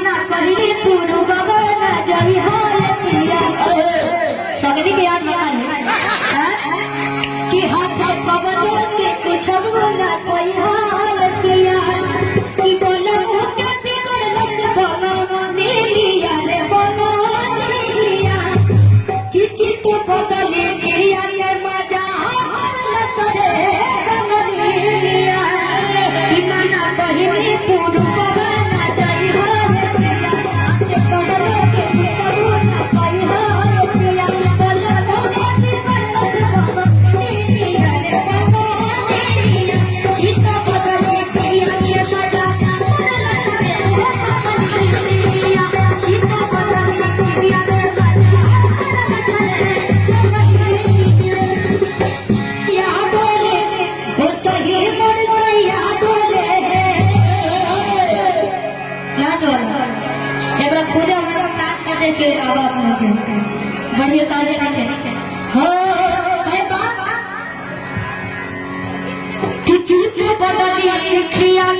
मना करी तू बाबा ना जाई हाल किया सगरी के याद बता कि हाथ पवन के कुछ ना कोई हाल किया कि बोला मुझे बिगड़ लस बना ले लिया रे बना ले लिया कि चित बदले क्रिया के मजा लस रे बना ले लिया कि मना करी पूर्ण बाबा ना जाई हाल किया के पवन के कुछ ना कोई हाल किया बोला मुझे बिगड़ लस बना ले लिया रे बना ले लिया चित बदले क्रिया के मजा लस रे बना ले लिया चित बदले क्रिया के मजा या बोले वो सही मन सैया बोले क्या जोड़ा एक बार खुद हमारे साथ करते के आवाज मुझे बढ़िया सारे करते हो अरे बाप कि चित्र बदली खिया